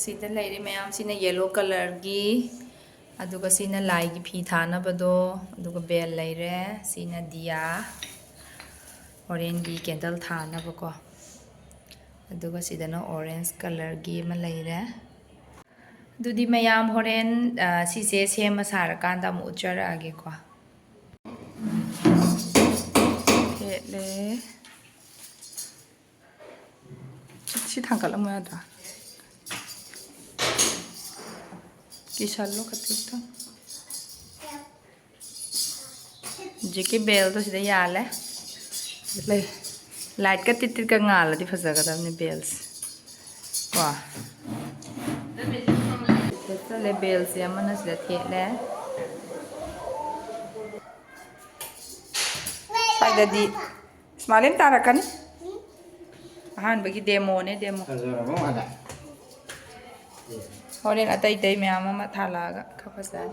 Sida lairi mayam sina yellow color gi aduga sina lai gi phi thana bado aduga bell laire sina diya orange gi candle thana bako aduga sida no orange color gi ma laire dudi mayam horen si se sema sara kanda mu uchara age ko le si thangkala mo ada Kisalo katito. Jiki bell to sida yale. Le light ka titir ka ngala di fasaga tamni bells. Wah. Ito le bells yaman na sila le. Sayda di smalin tarakan. Ahan bagi demo ne demo. Horen atay tay mayama mathala ka pasan.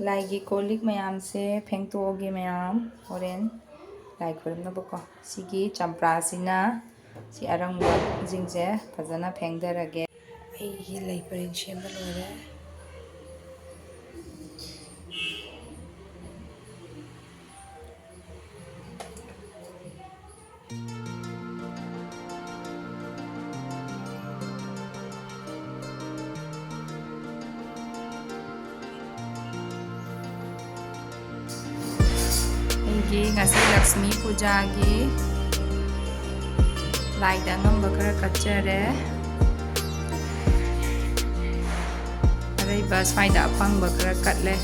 Laigi kolik mayam se phengto gi mayam horen lai khorim na bako sigi champra sina si arang jingje phajana phengdarage ai hi lai parin shemba lore ngasi Luxmi Puja gi lai da Angamba khara Katchare arai bas faida apang ba khara katle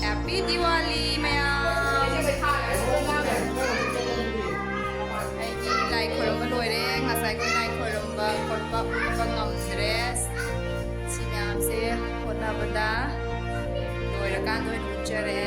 Happy Diwali mayam lai khorom ba loire ngasai ko lai khorom ba korpa pangam dress sinam se hona bada loira kan doi chare